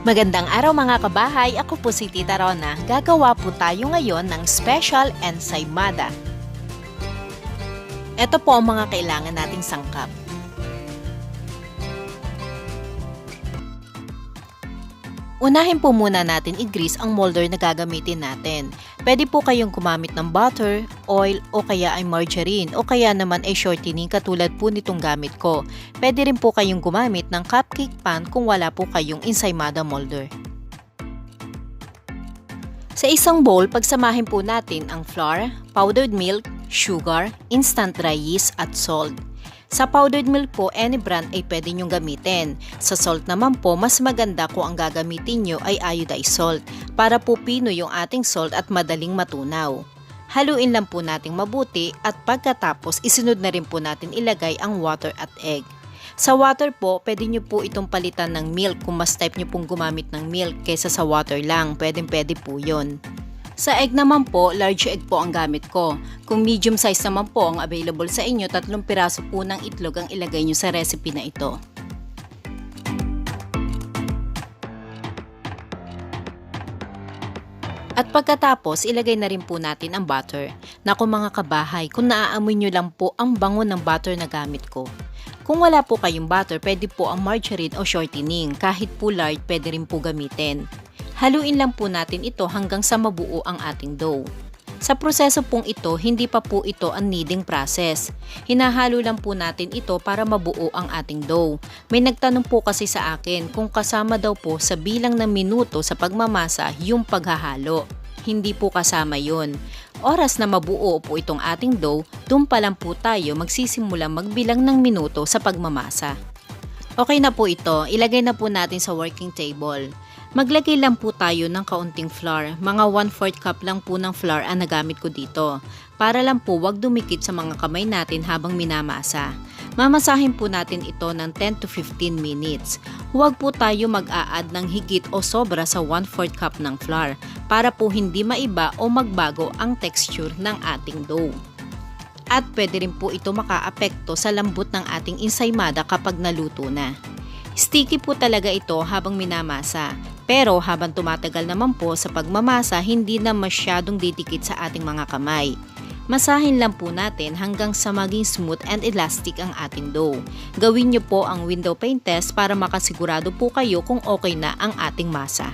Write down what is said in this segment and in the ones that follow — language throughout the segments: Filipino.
Magandang araw mga kabahay, ako po si Tita Rona. Gagawa po tayo ngayon ng Special Ensaymada. Ito po ang mga kailangan nating sangkap. Unahin po muna natin i-grease ang molder na gagamitin natin. Pwede po kayong gumamit ng butter, oil o kaya ay margarine o kaya naman ay shortening katulad po nitong gamit ko. Pwede rin po kayong gumamit ng cupcake pan kung wala po kayong ensaymada molder. Sa isang bowl, pagsamahin po natin ang flour, powdered milk, sugar, instant dry yeast at salt. Sa powdered milk po, any brand ay pwede nyong gamitin. Sa salt naman po, mas maganda kung ang gagamitin nyo ay iodized salt para po pino yung ating salt at madaling matunaw. Haluin lang po nating mabuti at pagkatapos isunod na rin po natin ilagay ang water at egg. Sa water po, pwede nyo po itong palitan ng milk kung mas type nyo pong gumamit ng milk kaysa sa water lang. Pwede po yun. Sa egg naman po, large egg po ang gamit ko. Kung medium size naman po ang available sa inyo, 3 piraso po ng itlog ang ilagay nyo sa recipe na ito. At pagkatapos, ilagay na rin po natin ang butter. Naku mga kabahay, kung naaamoy nyo lang po ang bango ng butter na gamit ko. Kung wala po kayong butter, pwede po ang margarine o shortening. Kahit po lard, pwede rin po gamitin. Haluin lang po natin ito hanggang sa mabuo ang ating dough. Sa proseso pong ito, hindi pa po ito ang kneading process. Hinahalo lang po natin ito para mabuo ang ating dough. May nagtanong po kasi sa akin kung kasama daw po sa bilang ng minuto sa pagmamasa yung paghahalo. Hindi po kasama yun. Oras na mabuo po itong ating dough, doon pa lang po tayo magsisimula magbilang ng minuto sa pagmamasa. Okay na po ito, ilagay na po natin sa working table. Maglagay lang po tayo ng kaunting flour, mga 1/4 cup lang po ng flour ang nagamit ko dito. Para lang po wag dumikit sa mga kamay natin habang minamasa. Mamasahin po natin ito ng 10 to 15 minutes. Huwag po tayo mag-a-add ng higit o sobra sa 1/4 cup ng flour para po hindi maiba o magbago ang texture ng ating dough. At pwede rin po ito makaapekto sa lambot ng ating ensaymada kapag naluto na. Sticky po talaga ito habang minamasa, pero habang tumatagal naman po sa pagmamasa hindi na masyadong didikit sa ating mga kamay. Masahin lang po natin hanggang sa maging smooth and elastic ang ating dough. Gawin nyo po ang window pane test para makasigurado po kayo kung okay na ang ating masa.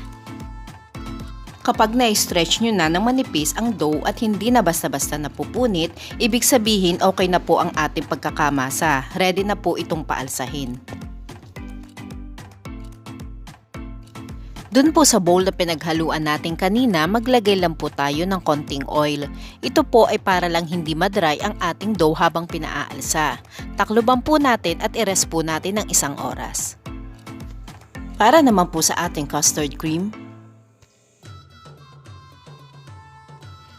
Kapag na-stretch nyo na ng manipis ang dough at hindi na basta-basta napupunit, ibig sabihin okay na po ang ating pagkakamasa. Ready na po itong paalsahin. Doon po sa bowl na pinaghaluan natin kanina, maglagay lang po tayo ng konting oil. Ito po ay para lang hindi madry ang ating dough habang pinaalsa. Takloban po natin at i-rest po natin ng 1 oras. Para naman po sa ating custard cream.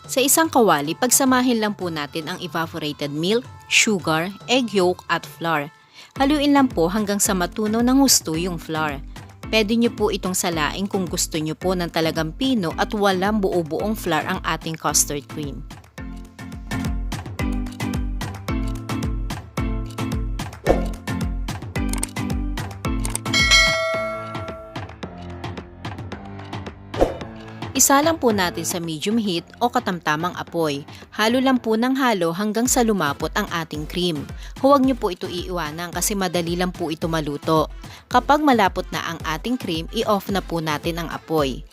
Sa isang kawali, pagsamahin lang po natin ang evaporated milk, sugar, egg yolk at flour. Haluin lang po hanggang sa matunaw ng husto yung flour. Pwede nyo po itong salain kung gusto nyo po ng talagang pino at walang buo-buong flour ang ating custard cream. Isa lang po natin sa medium heat o katamtamang apoy. Halo lang po ng halo hanggang sa lumapot ang ating cream. Huwag nyo po ito iiwanan kasi madali lang po ito maluto. Kapag malapot na ang ating cream, i-off na po natin ang apoy.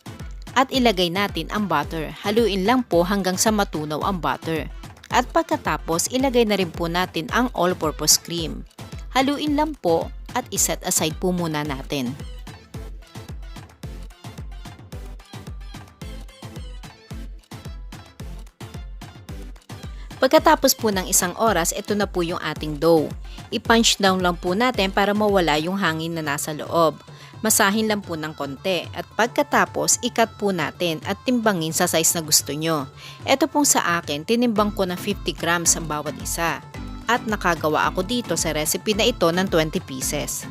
At ilagay natin ang butter. Haluin lang po hanggang sa matunaw ang butter. At pagkatapos, ilagay na rin po natin ang all-purpose cream. Haluin lang po at iset aside po muna natin. Pagkatapos po ng 1 oras, ito na po yung ating dough. I-punch down lang po natin para mawala yung hangin na nasa loob. Masahin lang po ng konti at pagkatapos i-cut po natin at timbangin sa size na gusto nyo. Ito pong sa akin, tinimbang ko ng 50 grams ang bawat isa. At nakagawa ako dito sa recipe na ito ng 20 pieces.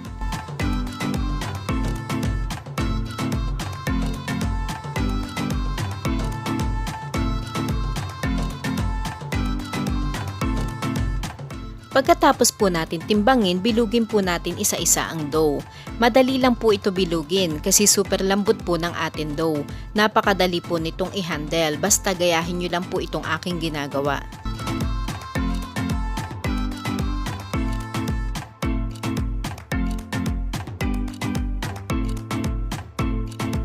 Pagkatapos po natin timbangin, bilugin po natin isa-isa ang dough. Madali lang po ito bilugin kasi super lambot po ng ating dough. Napakadali po nitong i-handle, basta gayahin nyo lang po itong aking ginagawa.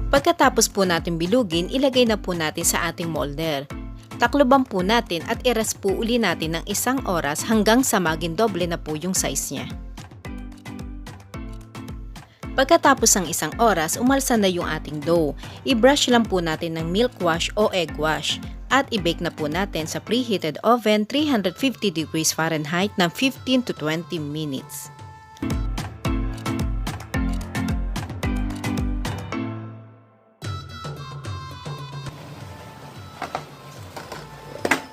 Pagkatapos po natin bilugin, ilagay na po natin sa ating molder. Takloban po natin at i-rest po uli natin ng 1 oras hanggang sa maging doble na po yung size niya. Pagkatapos ng 1 oras, umalsa na yung ating dough. I-brush lang po natin ng milk wash o egg wash at i-bake na po natin sa preheated oven 350 degrees Fahrenheit ng 15 to 20 minutes.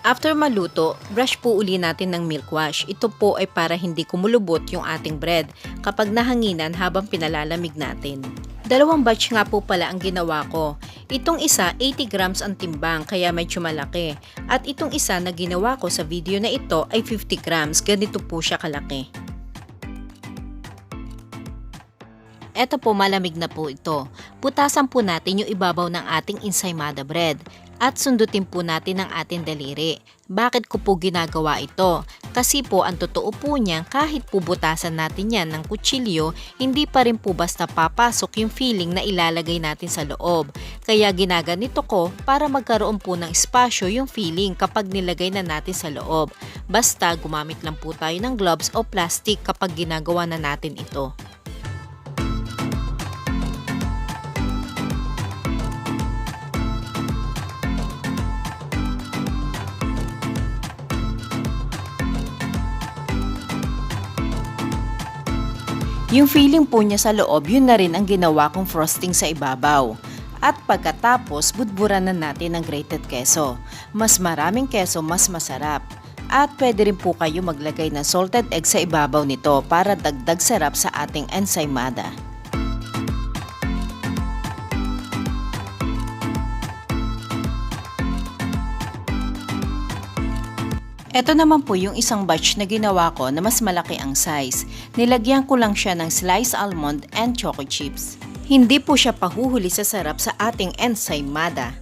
After maluto, brush po uli natin ng milk wash. Ito po ay para hindi kumulubot yung ating bread kapag nahanginan habang pinalalamig natin. 2 batch nga po pala ang ginawa ko. Itong isa 80 grams ang timbang kaya medyo malaki. At itong isa na ginawa ko sa video na ito ay 50 grams. Ganito po siya kalaki. Eto po, malamig na po ito. Putasan po natin yung ibabaw ng ating ensaymada bread. At sundutin po natin ang ating daliri. Bakit ko po ginagawa ito? Kasi po ang totoo po niya, kahit po butasan natin yan ng kutsilyo, hindi pa rin po basta papasok yung filling na ilalagay natin sa loob. Kaya ginaganito ko para magkaroon po ng espasyo yung filling kapag nilagay na natin sa loob. Basta gumamit lang po tayo ng gloves o plastic kapag ginagawa na natin ito. Yung filling po niya sa loob, yun na rin ang ginawa kong frosting sa ibabaw. At pagkatapos, budburan na natin ng grated keso. Mas maraming keso, mas masarap. At pwede rin po kayo maglagay ng salted egg sa ibabaw nito para dagdag sarap sa ating ensaymada. Ito naman po yung isang batch na ginawa ko na mas malaki ang size. Nilagyan ko lang siya ng sliced almond and choco chips. Hindi po siya pahuhuli sa sarap sa ating ensaymada.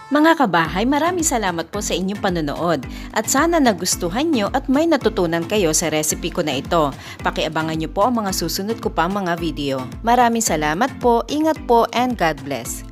Mga kabahay, maraming salamat po sa inyong panonood at sana nagustuhan nyo at may natutunan kayo sa recipe ko na ito. Pakiabangan nyo po ang mga susunod ko pang mga video. Maraming salamat po, ingat po and God bless!